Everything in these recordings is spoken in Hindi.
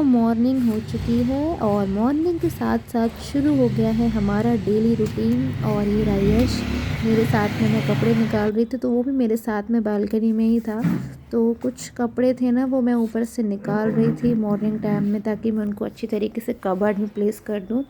मॉर्निंग हो चुकी है और मॉर्निंग के साथ साथ शुरू हो गया है हमारा डेली रूटीन। और ये रायश मेरे साथ में, मैं कपड़े निकाल रही थी तो वो भी मेरे साथ में बालकनी में ही था। तो कुछ कपड़े थे ना, वो मैं ऊपर से निकाल रही थी मॉर्निंग टाइम में, ताकि मैं उनको अच्छी तरीके से कबर्ड में प्लेस कर दूँ।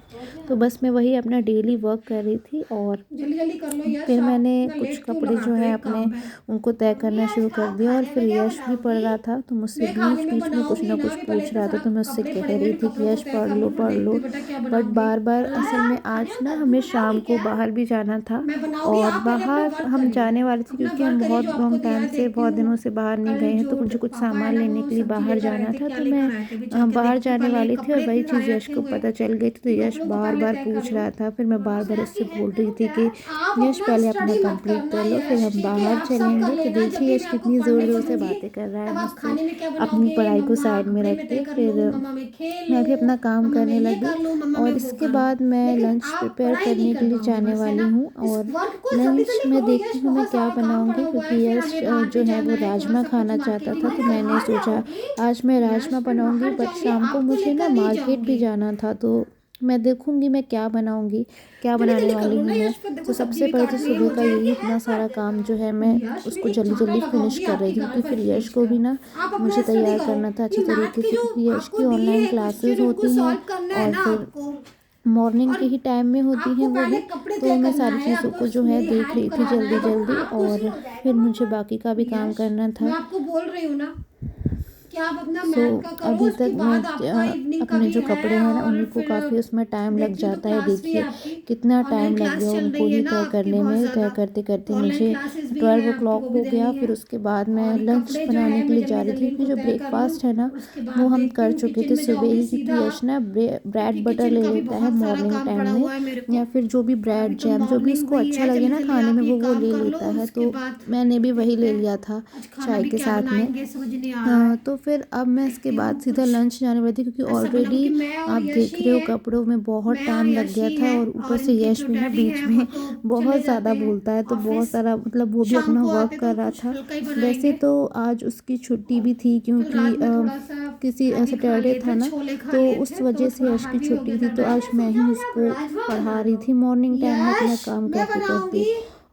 तो बस मैं वही अपना डेली वर्क कर रही थी। और जल्दी जल्दी कर लो यार, फिर शाम मैंने इतना कुछ लेट क्यों कपड़े जो लगाते हो? हैं एक अपने, काम है। उनको तय करना यस, शुरू कर आप दिया। और खाने फिर में क्या यश भी पढ़ बनाओगी? रहा था तो मुझसे मैं खाने बीच में बीच में कुछ बनाऊंगी ना ना, कुछ अभी पहले पूछ इतने रहा था। सारा तो मैं उससे कपड़े कह पड़े हैं, रही मेरे थी कि कपड़ों को यश तय पढ़ कर लो लो, फिर पढ़ देखती लो। हूँ बेटा क्या बट बनाओगी। बार बार असल अल्लाह, में आज खाने में ना कद्दू हमें शाम बनाओगी को क्या? बाहर भी जाना था। मैं बनाऊंगी, और आप पहले अपना बाहर वर्क हम करिए। जाने वाले थे अपना क्योंकि वर्क हम करिए बहुत जो आपको लॉन्ग दिया टाइम है, से, देखती बहुत हूँ। दिनों से बाहर नहीं कल गए हैं, तो जो मुझे कुछ पापा है सामान ना, लेने वो के लिए सब्जी बाहर लेकर आए जाना थे, था। क्या तो मैं लेकर आए थे भी चल के बाहर देखती हूँ जाने पहले। वाली थी और कपड़े वही इतने चीज़ सारे यश रखे को हुए पता चल गई थी। तो कि यश कपड़ों को बार पहले बार तय कर पूछ लूँ। रहा था। फिर मैं बार बार बस उससे ये है, बोल रही देखो थी क्या कि है, आप यश अपना पहले अपना स्टडी मत कंप्लीट करना। कर लो, फिर यस हम ठीक है, बाहर आप सब कर चलेंगे। तो लेना, जब देखिए भी यश मैं आपको कितनी ज़ोर पढ़ने ज़ोर से बोलूंगी बातें कर रहा है तब आप मुझसे, खाने में क्या अपनी बनाओगे? पढ़ाई को मम्मा साइड में कपड़े रख में तय के। कर फिर लो, मम्मा मैं खेल मैं भी लूँ, अपना काम मम्मा मैं करने ये लगी। कर लूँ, मम्मा मैं और वो इसके कर लूँ। बाद मैं लेकिन लंच आप प्रिपेयर पढ़ाई नहीं करने के कर लिए पाओगे, जाने बस है वाली ना। हूँ। इस और वर्क को जल्दी लंच जल्दी में करो। देखती यस, हूँ मैं बहुत क्या सारा काम पड़ा बनाऊँगी, हुआ है, क्योंकि फिर यश हमें बाहर भी जो है जाना वो है, थोड़ा राजमा सा कुछ खाना चाहता था। मार्केटिंग तो भी मैंने करवा सोचा जाओगी। आज मैं यस, राजमा मैं बनाऊँगी। बाहर बट जाऊंगी, शाम को आपको मुझे ना लेकर नहीं मार्केट भी जाऊंगी। जाना था। तो मैं देखूँगी मैं क्या बनाऊँगी, क्या जल्दी बनाने जल्दी कर वाली लो हूँ ना मैं। यश, फिर तो देखो सब्जी सबसे भी पहले तो काटनी है सुबह का मुझे। यही इतना सारा काम जो है, मैं यश उसको मेरी जल्दी चांटा जल्दी फिनिश लगाओगी कर रही आपकी थी, गाल क्योंकि पर फिर यश खींच को कर। भी ना आप अपना मुझे स्टडी तैयार करो। करना था ये अच्छी मैथ तरीके की से, जो क्योंकि यश की आपको दी ऑनलाइन है क्लासेस क्वेश्चन, उनको होती हैं। सॉल्व करना है और ना फिर आपको। मॉर्निंग के और ही टाइम में होती हैं आपको वो पहले भी। कपड़े तो तय मैं करना सारी है, चीज़ों आपको को जो है मेरी देख हेल्प रही थी कराना जल्दी है, बट जल्दी। आपको से और हो जाएगा फिर मुझे पापा। बाकी का भी काम यश, करना मैं था। आपको बोल रही हूँ ना कि आप अपना सो मैथ का करो, अभी तक उसके मैं बाद आपका इवनिंग का अपने भी जो है। कपड़े हैं ना और उन्हीं को फिर काफ़ी उसमें टाइम लग देखती हूँ, तो जाता है। क्लास भी है देखिए आपकी। कितना ऑनलाइन टाइम लग क्लास गया चल उनको रही है ही ना तय आपकी, करने बहुत में। तय ज़्यादा। करते तो करते ऑनलाइन मुझे क्लासेस भी हैं 12 आपकी, o'clock वो भी हो गया। देनी फिर है। उसके बाद मैं और ये लंच कपड़े जो बनाने है के मैं लिए जा जल्दी रही थी, जल्दी क्योंकि इनको जो तय कर लूँ। ब्रेकफास्ट है ना उसके बाद वो हम देखती कर हूँ चुके किचन थे में सुबह जाऊंगी ही, सीधा। क्योंकि यश ना ब्रेड क्योंकि बटर किचन ले का भी लेता है बहुत सारा मॉर्निंग काम टाइम पड़ा में। हुआ है मेरे को। या फिर जो भी और अभी ब्रेड तो जैम जो भी मॉर्निंग उसको हुई अच्छा है, लगे जल्दी ना जल्दी खाने आप में ये वो काम ले कर लो। लेता है। उसके तो बाद मैंने भी वही देखते ले हैं लिया था आज खाना चाय भी के क्या साथ में। बनाएंगे, समझ नहीं आ रहा हाँ, है। तो फिर अब मैं इसके देखती बाद हूँ सीधा कुछ लंच जाने वाली थी, क्योंकि ऐसा बनाऊँ कि ऑलरेडी मैं और आप यश देख ही रहे हो हैं। कपड़ों में बहुत मैं और टाइम लग यश गया ही था। हैं, और ऊपर और से इनके यश जो भी ना डैडी बीच हैं वो में तो चले बहुत ज़्यादा जाते हैं बोलता है। तो बहुत ऑफिस। सारा मतलब वो भी शाम अपना को वर्क आते तो कर रहा कुछ था। हल्का ही वैसे बनाएंगे। तो आज उसकी छुट्टी भी थी, कल क्योंकि रात में थोड़ा सा किसी हैवी खा सैटरडे लिए था थे, ना। छोले खा तो लिए उस थे, तो वजह से थोड़ा यश की हैवी हो गया छुट्टी थी। था तो आज मैंने मैं ही सोचा मैं उसको राजमा बना पढ़ा रही दूँ। थी मॉर्निंग टाइम में अपना यश, काम मैं करते करते। बनाऊंगी।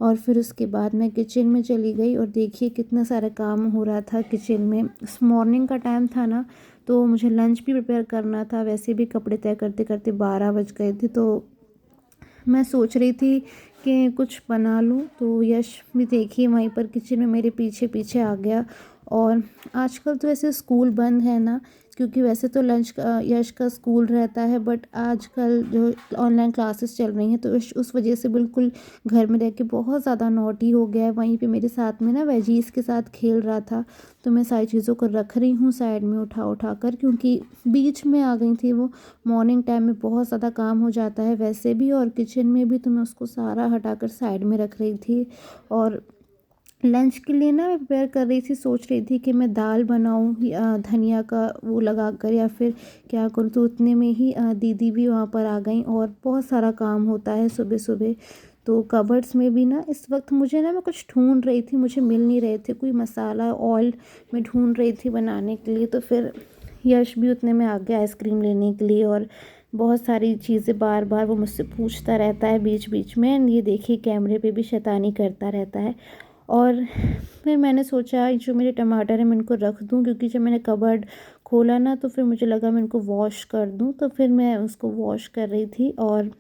और फिर उसके बाद मैं किचन में चली गई और देखिए कितना सारा काम हो रहा था किचन में। इस मॉर्निंग का टाइम था ना, तो मुझे लंच भी प्रिपेयर करना था। वैसे भी कपड़े तय करते करते 12 बज गए थे। तो मैं सोच रही थी कि कुछ बना लूँ। तो यश भी देखिए वहीं पर किचन में मेरे पीछे पीछे आ गया। और आजकल तो वैसे स्कूल बंद है ना, क्योंकि वैसे तो लंच का यश का स्कूल रहता है, बट आजकल जो ऑनलाइन क्लासेस चल रही हैं तो उस वजह से बिल्कुल घर में रह के बहुत ज़्यादा नॉटी हो गया है। वहीं पे मेरे साथ में ना वेजीज के साथ खेल रहा था। तो मैं सारी चीज़ों को रख रही हूँ साइड में उठा उठा कर, क्योंकि बीच में आ गई थी वो। मॉर्निंग टाइम में बहुत ज़्यादा काम हो जाता है वैसे भी, और किचन में भी। तो मैं उसको सारा हटाकर साइड में रख रही थी। और लंच के लिए ना मैं प्रिपेयर कर रही थी, सोच रही थी कि मैं दाल बनाऊँ या धनिया का वो लगा कर, या फिर क्या करूँ। तो उतने में ही दीदी भी वहाँ पर आ गई। और बहुत सारा काम होता है सुबह सुबह। तो कबर्ड्स में भी ना इस वक्त मुझे ना, मैं कुछ ढूंढ रही थी, मुझे मिल नहीं रहे थे कोई मसाला ऑयल मैं ढूंढ रही थी बनाने के लिए। तो फिर यश भी उतने में आ गया आइसक्रीम लेने के लिए। और बहुत सारी चीज़ें बार बार वो मुझसे पूछता रहता है बीच बीच में। ये देखिए कैमरे पे भी शैतानी करता रहता है। और फिर मैंने सोचा जो मेरे टमाटर हैं मैं इनको रख दूँ, क्योंकि जब मैंने कबर्ड खोला ना तो फिर मुझे लगा मैं इनको वॉश कर दूँ। तो फिर मैं उसको वॉश कर रही थी और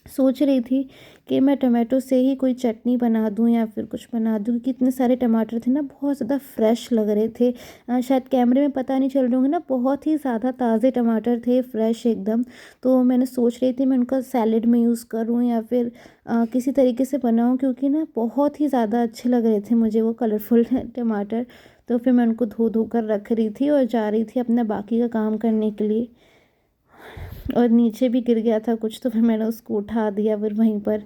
सोच रही थी कि मैं टमाटो से ही कोई चटनी बना दूं या फिर कुछ बना दूं, क्योंकि इतने सारे टमाटर थे ना, बहुत ज़्यादा फ्रेश लग रहे थे। शायद कैमरे में पता नहीं चल रहे होंगे ना, बहुत ही ज़्यादा ताज़े टमाटर थे, फ्रेश एकदम। तो मैंने सोच रही थी मैं उनका सैलेड में यूज़ करूं या फिर किसी तरीके से बनाऊं, क्योंकि ना बहुत ही ज़्यादा अच्छे लग रहे थे मुझे वो कलरफुल टमाटर। तो फिर मैं उनको धो धो कर रख रही थी और जा रही थी अपना बाकी का काम करने के लिए। और नीचे भी गिर गया था कुछ, तो फिर मैंने उसको उठा दिया। फिर वहीं पर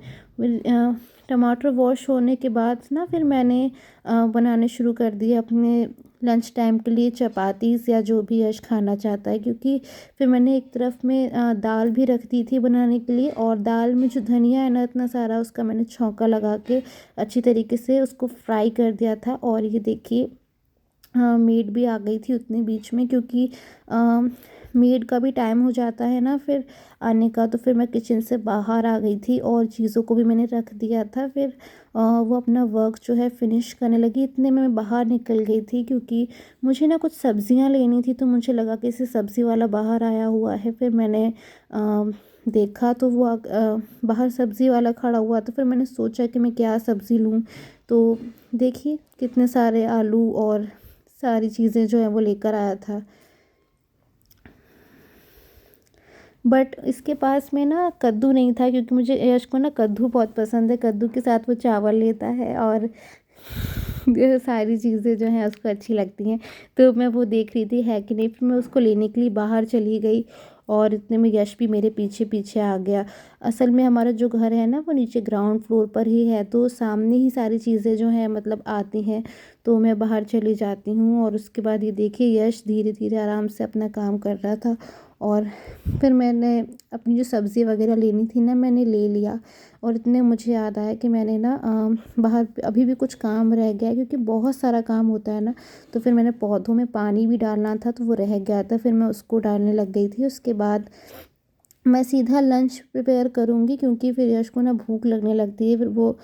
टमाटर वॉश होने के बाद ना फिर मैंने बनाने शुरू कर दिए अपने लंच टाइम के लिए चपातीस, या जो भी यश खाना चाहता है। क्योंकि फिर मैंने एक तरफ में दाल भी रख दी थी बनाने के लिए। और दाल में जो धनिया है ना इतना सारा, उसका मैंने छौंका लगा के अच्छी तरीके से उसको फ्राई कर दिया था। और ये देखिए हाँ, मेड भी आ गई थी उतने बीच में, क्योंकि मेड का भी टाइम हो जाता है ना फिर आने का। तो फिर मैं किचन से बाहर आ गई थी और चीज़ों को भी मैंने रख दिया था। फिर वो अपना वर्क जो है फ़िनिश करने लगी, इतने में मैं बाहर निकल गई थी, क्योंकि मुझे ना कुछ सब्जियां लेनी थी। तो मुझे लगा कि किसी सब्ज़ी वाला बाहर आया हुआ है। फिर मैंने देखा तो वो बाहर सब्ज़ी वाला खड़ा हुआ। तो फिर मैंने सोचा कि मैं क्या सब्ज़ी लूँ। तो देखिए कितने सारे आलू और सारी चीज़ें जो हैं वो लेकर आया था। बट इसके पास में ना कद्दू नहीं था, क्योंकि मुझे यश को ना कद्दू बहुत पसंद है। कद्दू के साथ वो चावल लेता है और ये सारी चीज़ें जो हैं उसको अच्छी लगती हैं। तो मैं वो देख रही थी है कि नहीं, फिर मैं उसको लेने के लिए बाहर चली गई और इतने में यश भी मेरे पीछे पीछे आ गया। असल में हमारा जो घर है ना वो नीचे ग्राउंड फ्लोर पर ही है, तो सामने ही सारी चीज़ें जो हैं मतलब आती हैं। तो मैं बाहर चली जाती हूँ और उसके बाद ये देखिए यश धीरे धीरे आराम से अपना काम कर रहा था। और फिर मैंने अपनी जो सब्ज़ी वगैरह लेनी थी ना मैंने ले लिया। और इतने मुझे याद आया कि मैंने ना बाहर अभी भी कुछ काम रह गया है, क्योंकि बहुत सारा काम होता है ना। तो फिर मैंने पौधों में पानी भी डालना था तो वो रह गया था, फिर मैं उसको डालने लग गई थी। उसके बाद मैं सीधा लंच प्रिपेयर करूँगी, क्योंकि फिर यश को ना भूख लगने लगती है। फिर वो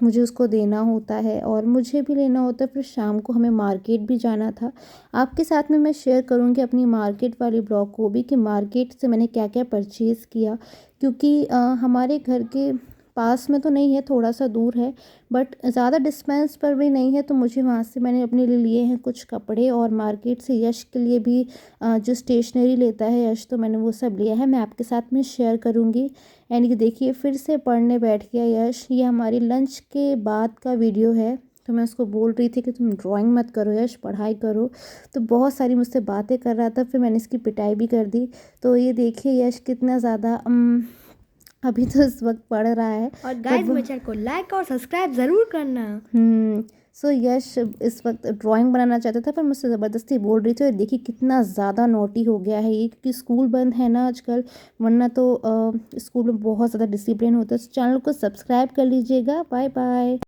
मुझे उसको देना होता है और मुझे भी लेना होता है। फिर शाम को हमें मार्केट भी जाना था। आपके साथ में मैं शेयर करूँगी अपनी मार्केट वाली ब्लॉग को भी, कि मार्केट से मैंने क्या क्या परचेज़ किया। क्योंकि हमारे घर के पास में तो नहीं है, थोड़ा सा दूर है, बट ज़्यादा डिस्टेंस पर भी नहीं है। तो मुझे वहाँ से मैंने अपने लिए लिए हैं कुछ कपड़े, और मार्केट से यश के लिए भी जो स्टेशनरी लेता है यश, तो मैंने वो सब लिया है। मैं आपके साथ में शेयर करूँगी। यानी कि देखिए फिर से पढ़ने बैठ गया यश। ये हमारी लंच के बाद का वीडियो है। तो मैं उसको बोल रही थी कि तुम ड्राइंग मत करो यश, पढ़ाई करो। तो बहुत सारी मुझसे बातें कर रहा था, फिर मैंने इसकी पिटाई भी कर दी। तो ये देखिए यश कितना ज़्यादा अभी तो इस वक्त पढ़ रहा है। और गाइस मेरे चैनल को लाइक और सब्सक्राइब ज़रूर करना। सो यश इस वक्त ड्राइंग बनाना चाहता था, पर मुझसे ज़बरदस्ती बोल रही थी। और देखिए कितना ज़्यादा नोटी हो गया है ये, क्योंकि स्कूल बंद है ना आजकल। वरना तो स्कूल में बहुत ज़्यादा डिसिप्लिन होता है। चैनल को सब्सक्राइब कर लीजिएगा। Bye bye.